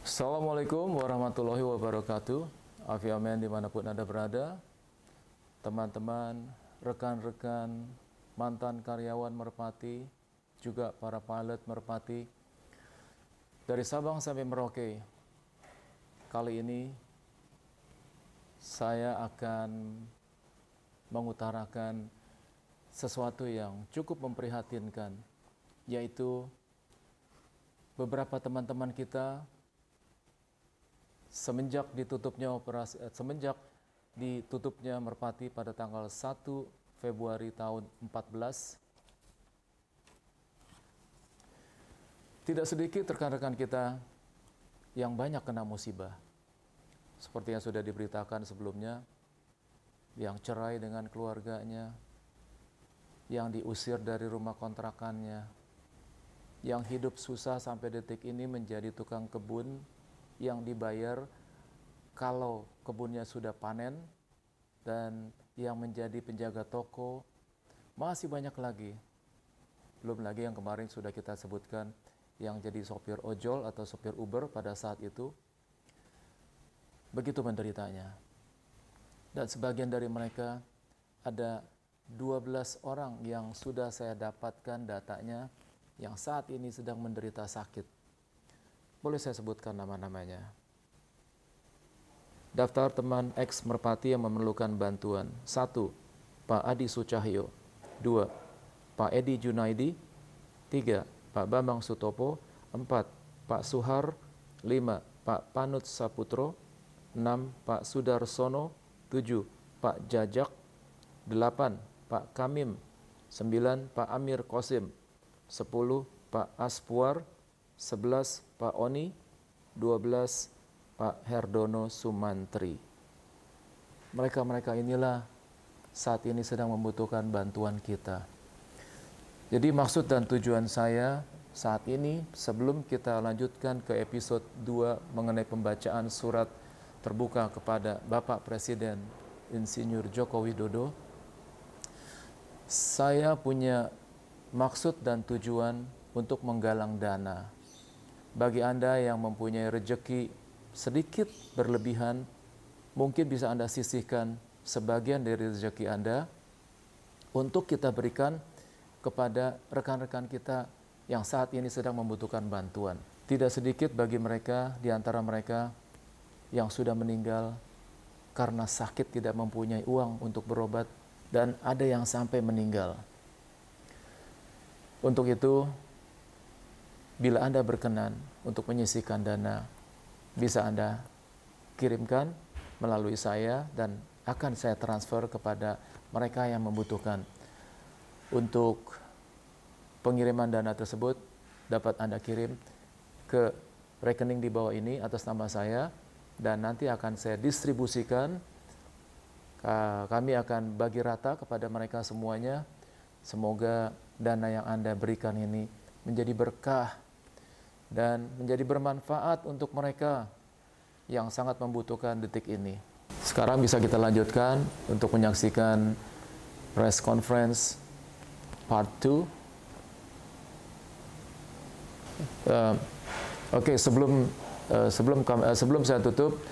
Assalamualaikum warahmatullahi wabarakatuh. Afiamen dimanapun Anda berada, teman-teman, rekan-rekan, mantan karyawan Merpati, juga para pilot Merpati, dari Sabang sampai Merauke. Kali ini saya akan mengutarakan sesuatu yang cukup memprihatinkan, yaitu beberapa teman-teman kita semenjak ditutupnya Merpati pada tanggal 1 Februari tahun 14, tidak sedikit rekan-rekan kita yang banyak kena musibah. Seperti yang sudah diberitakan sebelumnya, yang cerai dengan keluarganya, yang diusir dari rumah kontrakannya, yang hidup susah sampai detik ini menjadi tukang kebun yang dibayar kalau kebunnya sudah panen, dan yang menjadi penjaga toko, masih banyak lagi. Belum lagi yang kemarin sudah kita sebutkan, yang jadi sopir ojol atau sopir Uber pada saat itu. Begitu menderitanya. Dan sebagian dari mereka, ada 12 orang yang sudah saya dapatkan datanya, yang saat ini sedang menderita sakit. Boleh saya sebutkan nama-namanya. Daftar teman ex Merpati yang memerlukan bantuan. 1. Pak Adi Sucahyo. 2. Pak Edi Junaidi. 3. Pak Bambang Sutopo. 4. Pak Suhar. 5. Pak Panut Saputro. 6. Pak Sudarsono. 7. Pak Jajak. 8. Pak Kamim. 9. Pak Amir Kosim. 10. Pak Aspuar. 11. Pak Oni. 12. Pak Herdono Sumantri. Mereka-mereka inilah saat ini sedang membutuhkan bantuan kita. Jadi maksud dan tujuan saya saat ini, sebelum kita lanjutkan ke episode 2 mengenai pembacaan surat terbuka kepada Bapak Presiden Insinyur Joko Widodo, saya punya maksud dan tujuan untuk menggalang dana. Bagi Anda yang mempunyai rejeki sedikit berlebihan, mungkin bisa Anda sisihkan sebagian dari rejeki Anda untuk kita berikan kepada rekan-rekan kita yang saat ini sedang membutuhkan bantuan. Tidak sedikit bagi mereka, di antara mereka yang sudah meninggal karena sakit, tidak mempunyai uang untuk berobat, dan ada yang sampai meninggal. Untuk itu, bila Anda berkenan untuk menyisihkan dana, bisa Anda kirimkan melalui saya dan akan saya transfer kepada mereka yang membutuhkan. Untuk pengiriman dana tersebut dapat Anda kirim ke rekening di bawah ini atas nama saya, dan nanti akan saya distribusikan. Kami akan bagi rata kepada mereka semuanya. Semoga dana yang Anda berikan ini menjadi berkah dan menjadi bermanfaat untuk mereka yang sangat membutuhkan detik ini. Sekarang bisa kita lanjutkan untuk menyaksikan press conference part 2. Oke, sebelum saya tutup,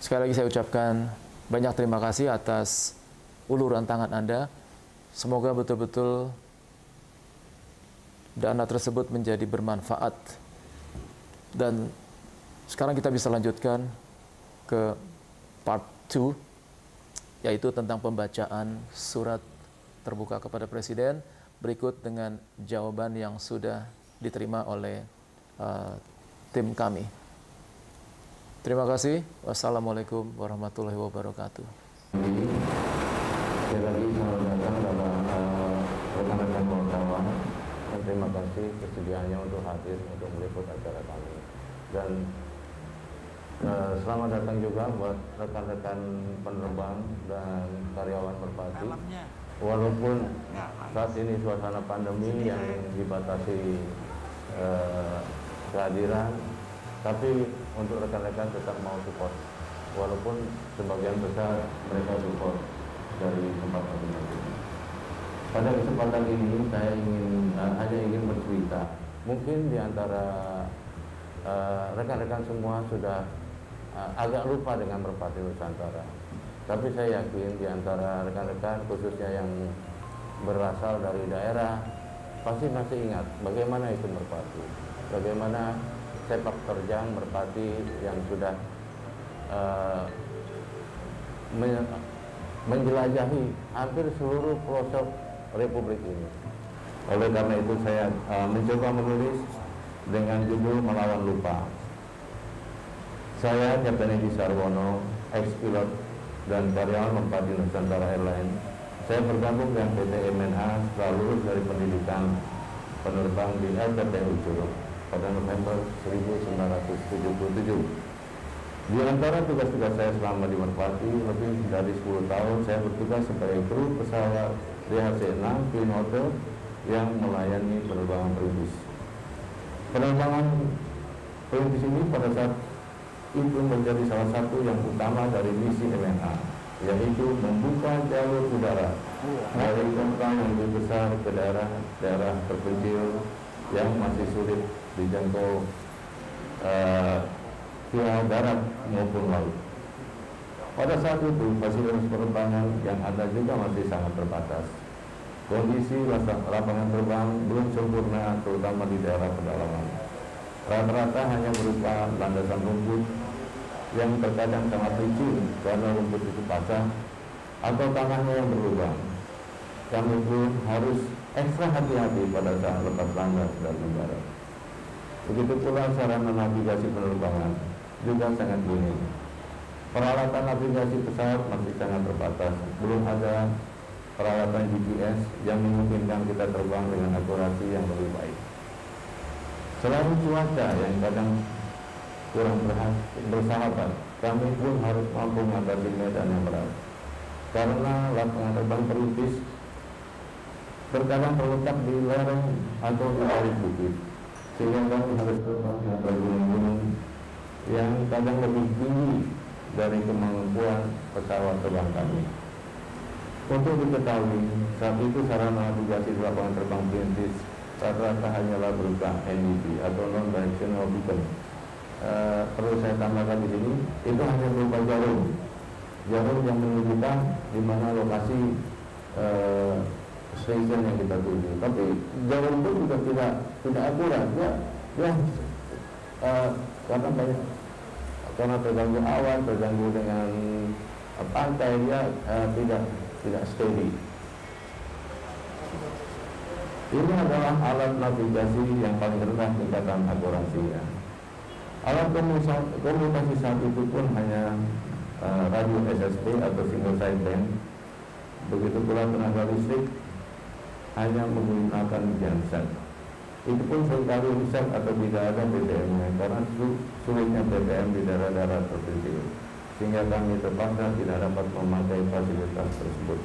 sekali lagi saya ucapkan banyak terima kasih atas uluran tangan Anda. Semoga betul-betul dana tersebut menjadi bermanfaat. Dan sekarang kita bisa lanjutkan ke part 2, yaitu tentang pembacaan surat terbuka kepada Presiden, berikut dengan jawaban yang sudah diterima oleh tim kami. Terima kasih. Wassalamualaikum warahmatullahi wabarakatuh. Sekali lagi selamat datang dalam rekan-rekan wartawan. Terima kasih kesediaannya untuk hadir untuk meliput acara kami, dan selamat datang juga buat rekan-rekan penerbang dan karyawan Merpati. Walaupun saat ini suasana pandemi yang dibatasi kehadiran, tapi untuk rekan-rekan tetap mau support, walaupun sebagian besar mereka support dari tempat masing-masing. Pada kesempatan ini saya hanya ingin bercerita. Mungkin di antara rekan-rekan semua sudah agak lupa dengan Merpati Nusantara. Tapi saya yakin di antara rekan-rekan khususnya yang berasal dari daerah pasti masih ingat bagaimana itu Merpati, bagaimana sepak terjang Merpati yang sudah menjelajahi hampir seluruh pelosok Republik ini. Oleh karena itu saya mencoba menulis dengan judul Melawan Lupa. Saya Kapten Edi Sarwono, ex-pilot dan karyawan Merpati Nusantara Airlines. Saya bergabung dengan PT MNA setelah lulus dari pendidikan penerbang di LPTU Curug pada November 1977. Di antara tugas-tugas saya selama di Merpati, lebih dari 10 tahun saya bertugas sebagai kru pesawat DHC-6 Twin Otter yang melayani penerbangan perintis. Penerbangan perintis ini pada saat itu menjadi salah satu yang utama dari misi MNA, yaitu membuka jalur udara dari kota yang lebih besar ke daerah terpencil yang masih sulit dijangkau via darat maupun laut. Pada saat itu fasilitas penerbangan yang ada juga masih sangat terbatas. Kondisi lapangan terbang belum sempurna, terutama di daerah pedalaman. Rata-rata hanya berupa landasan rumput yang terkadang sangat licin karena rumput itu basah atau tanahnya yang berlubang. Kami pun harus ekstra hati-hati pada saat lepas landas dan mendarat. Begitu pula sarana navigasi penerbangan juga sangat minim. Peralatan navigasi pesawat masih sangat terbatas. Belum ada peralatan GPS yang memungkinkan kita terbang dengan akurasi yang lebih baik. Selain cuaca yang kadang kurang bersahabat, kami pun harus mampu mengatasi medan yang berat. Karena lapangan terbang perintis terkadang terletak di lereng atau di balik bukit, sehingga kami harus terbang di atas gunung-gunung yang kadang lebih tinggi dari kemampuan pesawat terbang kami. Untuk diketahui, saat itu sarana navigasi di lapangan terbang perintis rata-rata hanyalah berupa NDB atau non-directional beacon. Perlu saya tambahkan di sini, itu hanya berupa jarum yang menunjukkan di mana lokasi station yang kita tuju. Tapi jarum itu juga tidak akurat, karena terganggu awan, terganggu dengan pantai, tidak steady. Ini adalah alat navigasi yang paling rendah tingkatan akurasinya. Alat komunikasi saat itu pun hanya radio SSB atau single sideband. Begitu pula tenaga listrik hanya menggunakan genset. Itu pun seringkali rusak atau tidak ada BBM-nya karena sulitnya BBM di daerah-daerah terpencil, sehingga kami terpaksa tidak dapat memakai fasilitas tersebut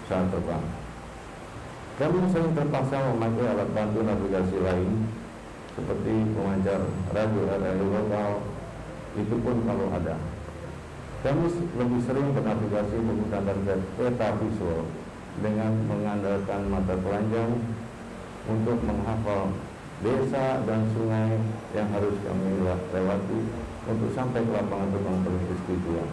saat terbang. Kami sering terpaksa memakai alat bantu navigasi lain seperti pemancar radio lokal, itu pun kalau ada. Kami lebih sering bernavigasi menggunakan peta visual dengan mengandalkan mata telanjang untuk menghafal desa dan sungai yang harus kami lewati untuk sampai ke lapangan terbang perintis tujuan.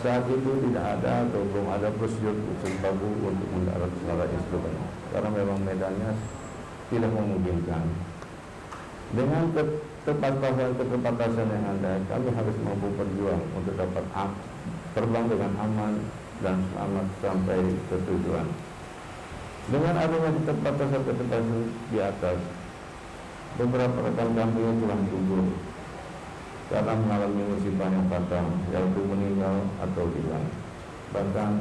Saat itu tidak ada atau belum ada prosedur khusus babu untuk mendarat secara instrumen karena memang medannya tidak memungkinkan. Dengan keterbatasan yang ada, kami harus mampu berjuang untuk dapat terbang dengan aman dan selamat sampai ke tujuan. Dengan adanya keterbatasan di atas, beberapa rekan kami yang telah gugur karena mengalami musibah yang fatal, yaitu meninggal atau hilang. Bahkan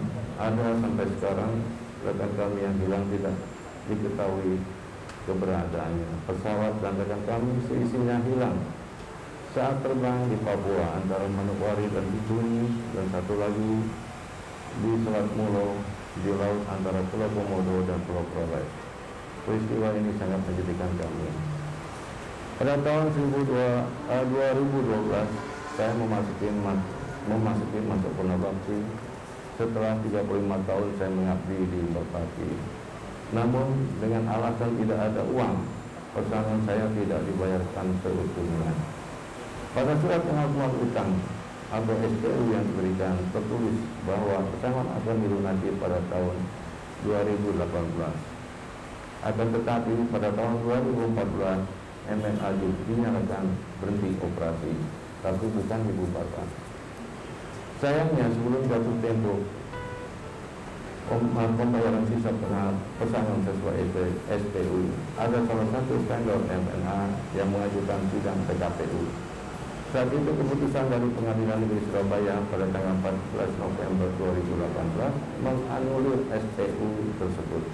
ada sampai sekarang rekan kami yang hilang tidak diketahui keberadaannya. Pesawat dan rekan kami seisinya hilang saat terbang di Papua antara Manokwari dan Bikuni, dan satu lagi di Selat Mulo di laut antara Pulau Komodo dan Pulau Krolek. Peristiwa ini sangat menyedihkan kami. Pada tahun 2012 saya memasuki masa purnabakti setelah 35 tahun saya mengabdi di Merpati. Namun dengan alasan tidak ada uang pesangon saya tidak dibayarkan seutuhnya. Pada surat pengakuan utang atau SPU yang diberikan tertulis bahwa pesangon akan dilunasi pada tahun 2018. Akan tetapi pada tahun 2014 MNA dinyatakan berhenti operasi, tapi bukan dibubarkan. Sayangnya sebelum jatuh tempo pembayaran sisa pesangon sesuai SPU, ada salah satu vendor MNA yang mengajukan sidang PKPU. Saat itu keputusan dari Pengadilan Negeri Surabaya pada tanggal 14 November 2018 menganulir SPU tersebut.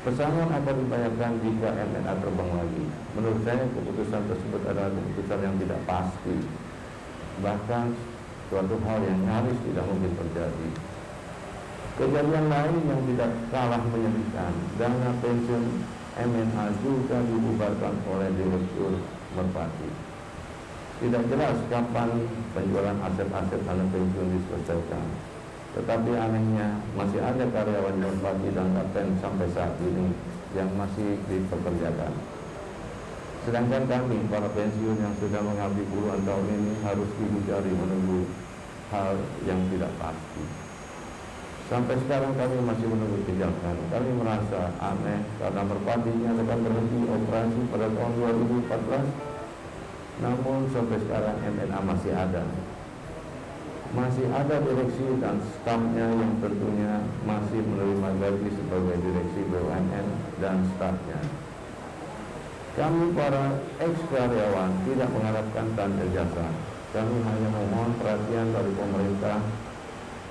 Pesangon akan dibayarkan jika MNA terbang lagi. Menurut saya keputusan tersebut adalah keputusan yang tidak pasti, bahkan suatu hal yang nyaris tidak mungkin terjadi. Kejadian lain yang tidak kalah menyedihkan, dana pensiun MNA juga dibubarkan oleh Direktur Merpati. Tidak jelas kapan penjualan aset-aset dana pensiun diselesaikan, tetapi anehnya masih ada karyawan Merpati dan Kapten sampai saat ini yang masih dipekerjakan. Sedangkan kami, para pensiun yang sudah mengabdi puluhan tahun ini, harus dihujari menunggu hal yang tidak pasti. Sampai sekarang kami masih menunggu kejelasan. Kami merasa aneh karena Merpati nyatakan berhenti operasi pada tahun 2014. Namun sampai sekarang MNA masih ada. Masih ada direksi dan stafnya yang tentunya masih menerima gaji sebagai direksi BUMN dan stafnya. Kami para ex-karyawan tidak mengharapkan tanda jasa. Kami hanya memohon perhatian dari pemerintah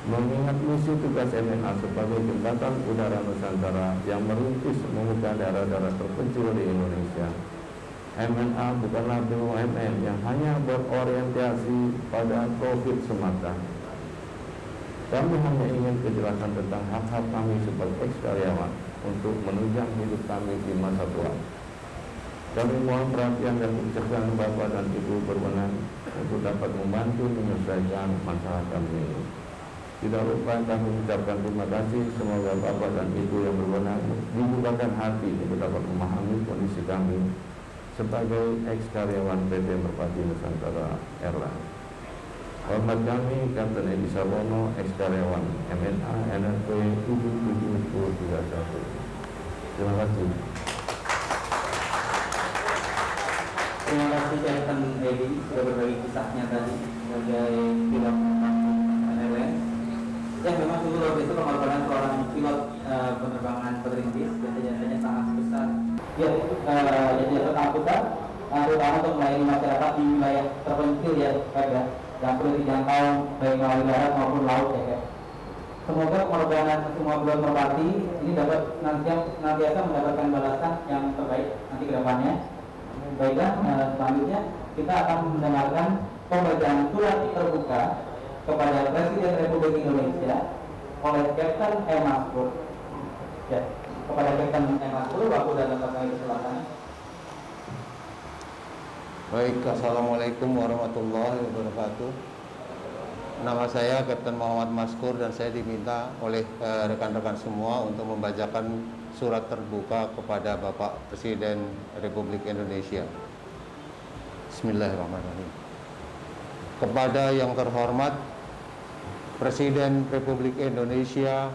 mengingat misi tugas MNA sebagai jembatan udara Nusantara yang merintis membuka daerah-daerah terpencil di Indonesia. MNA bukanlah BUMN yang hanya berorientasi pada profit semata. Kami hanya ingin kejelasan tentang hak-hak kami sebagai ex-karyawan untuk menunjang hidup kami di masa tua. Kami mohon perhatian dan kebijaksanaan Bapak dan Ibu berwenang untuk dapat membantu menyelesaikan masalah kami ini. Tidak lupa kami mengucapkan terima kasih. Semoga Bapak dan Ibu yang berwenang dibukakan hati untuk dapat memahami kondisi kami sebagai ex-karyawan PT Merpati Nusantara Airlines. Hormat kami, Kapten Edi Sarwono, ex-karyawan MNA NRP 77031. Terima kasih. Terima kasih Kapten Edi sudah berbagi kisahnya tadi sebagai pilot airlines. Ya, memang dulu waktu itu pengorbanan seorang pilot penerbangan perintis jasanya sangat besar. Ya, jadi sangat besar, terutama untuk melayani masyarakat di wilayah terpencil ya, pada yang perlu dijangkau baik melalui darat maupun laut ya. Semoga pengorbanan semua pilot Merpati ini dapat nantiasa mendapatkan balasan yang terbaik nanti ke depannya. Baiklah, selanjutnya kita akan mendengarkan pembacaan surat terbuka kepada Presiden Republik Indonesia oleh Kapten M. Maskur. Ya, kepada Kapten M. Maskur, waktu dan tempat kami persilakan. Baik, Assalamualaikum warahmatullahi wabarakatuh. Nama saya Kapten Muhammad Maskur dan saya diminta oleh rekan-rekan semua untuk membacakan surat terbuka kepada Bapak Presiden Republik Indonesia. Bismillahirrahmanirrahim. Kepada yang terhormat Presiden Republik Indonesia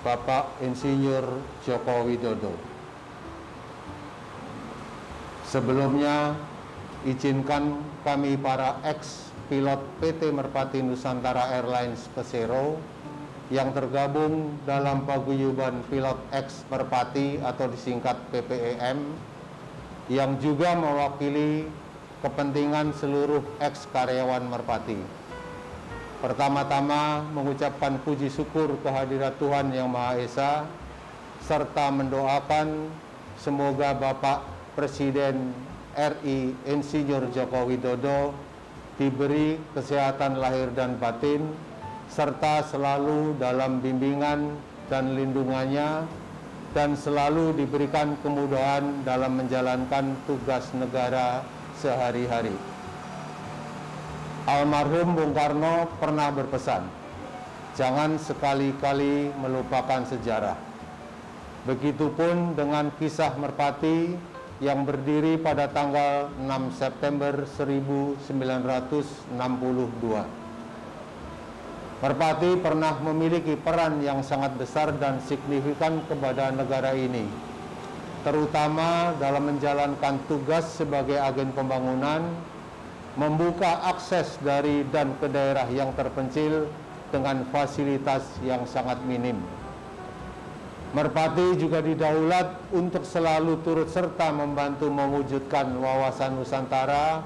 Bapak Insinyur Joko Widodo. Sebelumnya, izinkan kami para ex-pilot PT Merpati Nusantara Airlines Persero yang tergabung dalam paguyuban pilot ex Merpati atau disingkat PPEM yang juga mewakili kepentingan seluruh ex karyawan Merpati. Pertama-tama mengucapkan puji syukur kehadirat Tuhan Yang Maha Esa serta mendoakan semoga Bapak Presiden RI Insinyur Joko Widodo diberi kesehatan lahir dan batin serta selalu dalam bimbingan dan lindungannya dan selalu diberikan kemudahan dalam menjalankan tugas negara sehari-hari. Almarhum Bung Karno pernah berpesan, jangan sekali-kali melupakan sejarah. Begitupun dengan kisah Merpati yang berdiri pada tanggal 6 September 1962. Merpati pernah memiliki peran yang sangat besar dan signifikan kepada negara ini, terutama dalam menjalankan tugas sebagai agen pembangunan, membuka akses dari dan ke daerah yang terpencil dengan fasilitas yang sangat minim. Merpati juga didaulat untuk selalu turut serta membantu mewujudkan wawasan Nusantara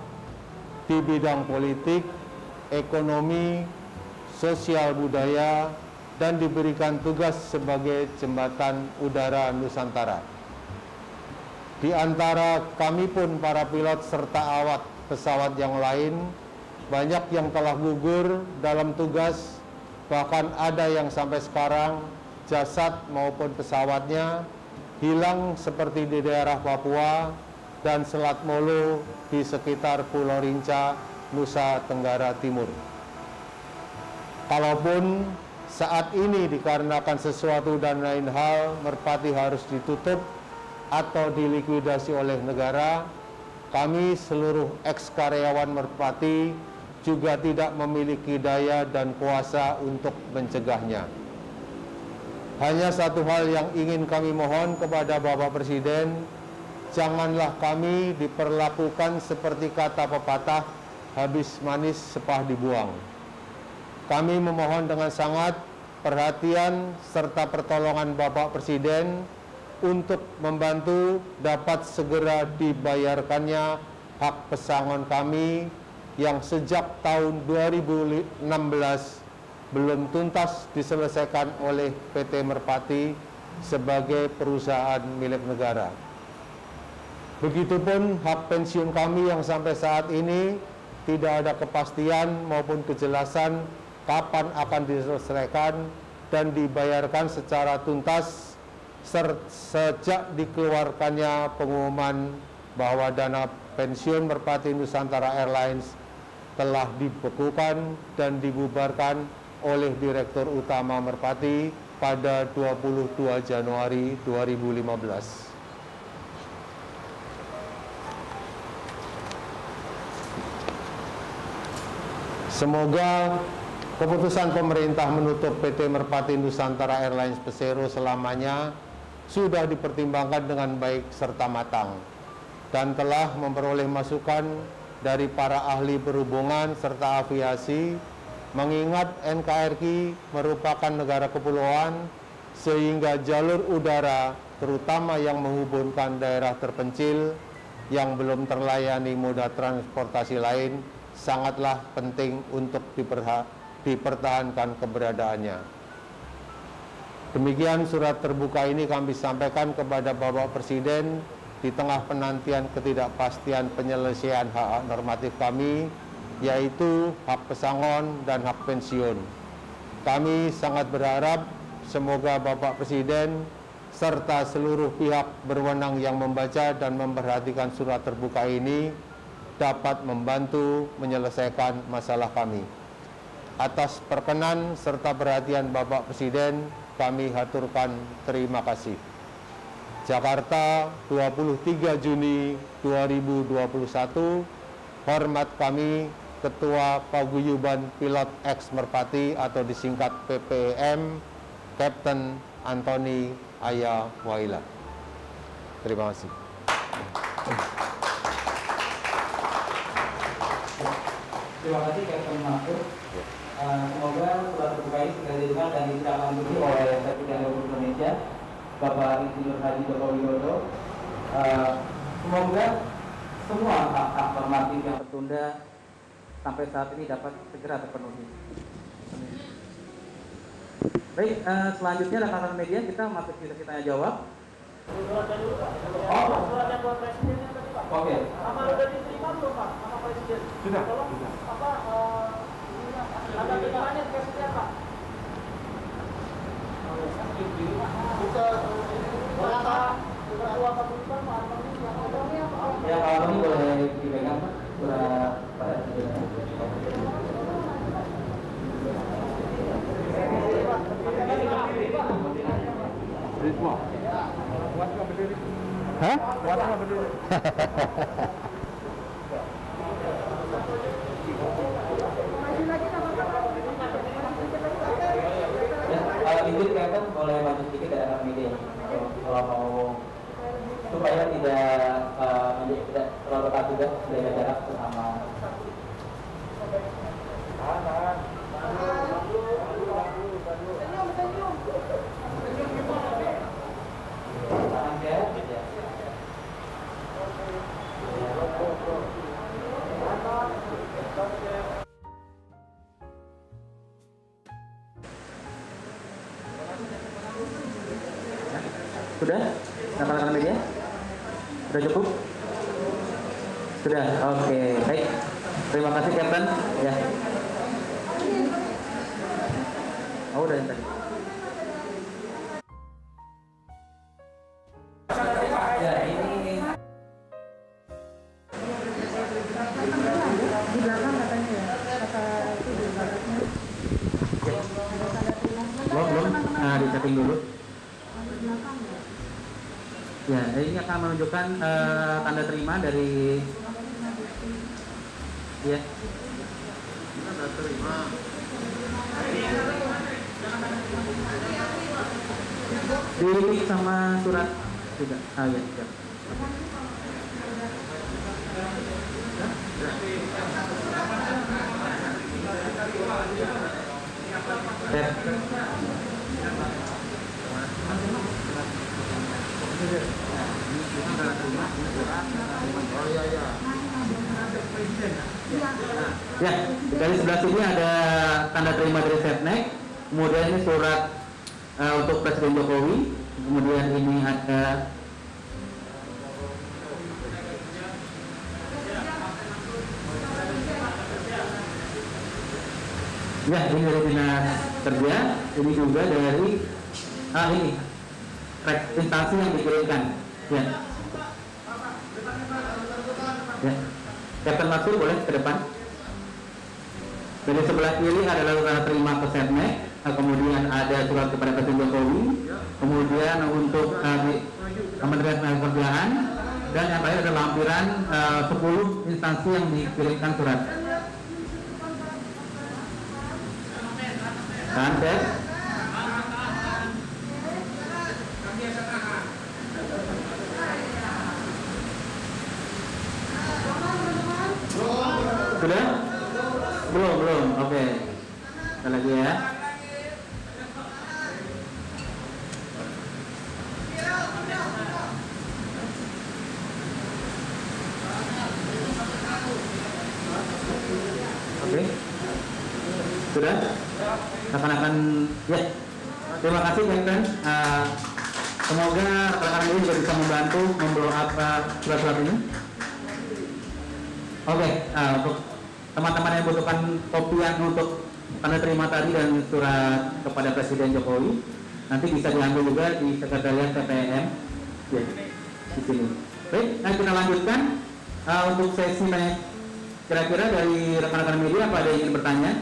di bidang politik, ekonomi, sosial budaya, dan diberikan tugas sebagai jembatan udara Nusantara. Di antara kami pun para pilot serta awak pesawat yang lain, banyak yang telah gugur dalam tugas, bahkan ada yang sampai sekarang jasad maupun pesawatnya hilang seperti di daerah Papua dan Selat Molo di sekitar Pulau Rinca, Nusa Tenggara Timur. Kalaupun saat ini dikarenakan sesuatu dan lain hal Merpati harus ditutup atau dilikuidasi oleh negara, kami seluruh ex-karyawan Merpati juga tidak memiliki daya dan kuasa untuk mencegahnya. Hanya satu hal yang ingin kami mohon kepada Bapak Presiden, janganlah kami diperlakukan seperti kata pepatah, habis manis sepah dibuang. Kami memohon dengan sangat perhatian serta pertolongan Bapak Presiden untuk membantu dapat segera dibayarkannya hak pesangon kami yang sejak tahun 2016 belum tuntas diselesaikan oleh PT Merpati sebagai perusahaan milik negara. Begitupun hak pensiun kami yang sampai saat ini tidak ada kepastian maupun kejelasan kapan akan diselesaikan dan dibayarkan secara tuntas sejak dikeluarkannya pengumuman bahwa dana pensiun Merpati Nusantara Airlines telah dibekukan dan dibubarkan oleh Direktur Utama Merpati pada 22 Januari 2015. Semoga keputusan pemerintah menutup PT Merpati Nusantara Airlines Persero selamanya sudah dipertimbangkan dengan baik serta matang dan telah memperoleh masukan dari para ahli perhubungan serta aviasi, mengingat NKRI merupakan negara kepulauan sehingga jalur udara terutama yang menghubungkan daerah terpencil yang belum terlayani moda transportasi lain sangatlah penting untuk dipertahankan keberadaannya. Demikian surat terbuka ini kami sampaikan kepada Bapak Presiden di tengah penantian ketidakpastian penyelesaian hak normatif kami, yaitu hak pesangon dan hak pensiun. Kami sangat berharap semoga Bapak Presiden serta seluruh pihak berwenang yang membaca dan memperhatikan surat terbuka ini dapat membantu menyelesaikan masalah kami. Atas perkenan serta perhatian Bapak Presiden, kami haturkan terima kasih. Jakarta, 23 Juni 2021, hormat kami Ketua Paguyuban Pilot Ex Merpati atau disingkat PPM, Kapten Antoni Aya Waila. Terima kasih. Terima kasih Kapten Mahfud. Semoga surat terbuka ini segera diterima dan ditindaklanjuti oleh Presiden Republik Indonesia Bapak Insinyur Haji Joko Widodo. Semoga semua hak-hak normatif yang tertunda sampai saat ini dapat segera terpenuhi. Baik, selanjutnya rekan-rekan media kita masuk sesi tanya jawab. Surat yang buat presiden tadi Pak. Oke. Sama udah diterima belum Pak sama presiden? Sudah. Tolong apa ada terimanya presiden Pak? Bisa berapa ketua pemerintahan Pak Antoni Ya, kalau ini boleh dipegang Pak. Surat pada presiden. Ritmo. Buat berdiri. Hah? Izin Kevin boleh maju sedikit dari anak media kalau mau supaya tidak terlalu dekat juga jaga jarak bersama. Sudah? Rekan-rekan media? Sudah cukup? Sudah? Oke, baik. Terima kasih Captain. Ya. Oh, udah yang tadi. Ya, ini di belakang katanya ya, kata itu di belakangnya. belum di setting dulu. Di belakang ya. Ya, ini akan menunjukkan tanda terima dari ya. Tanda terima. Dilirik sama surat juga. Ah ya, ya. Ya, dari sebelah sini ada tanda terima dari Setnek, kemudian ini surat untuk Presiden Jokowi, kemudian ini ada ya ini dari dinas kerja, ini juga dari ini instansi yang dikirimkan. Ya. Ya. Captain Maksud boleh ke depan. Dari sebelah kiri adalah surat terima ke Setnek, kemudian ada surat kepada Presiden Jokowi, kemudian untuk Kementerian Tenagakerjaan, dan yang terakhir adalah lampiran 10 instansi yang dikirimkan surat. Kan, Cek? Sudah? Belum. Oke. Sekali lagi ya. Oke. Sudah? Akan ya. Terima kasih Captain. Semoga rekan-rekan ini juga bisa membantu memblow up surat-surat ini. Oke, untuk teman-teman yang butuhkan kopian untuk tanda terima tadi dan surat kepada Presiden Jokowi, nanti bisa diambil juga di Sekretariat TPM ya, di sini. Baik, kita lanjutkan untuk sesi tanya. Kira-kira dari rekan-rekan media apa ada yang ingin bertanya?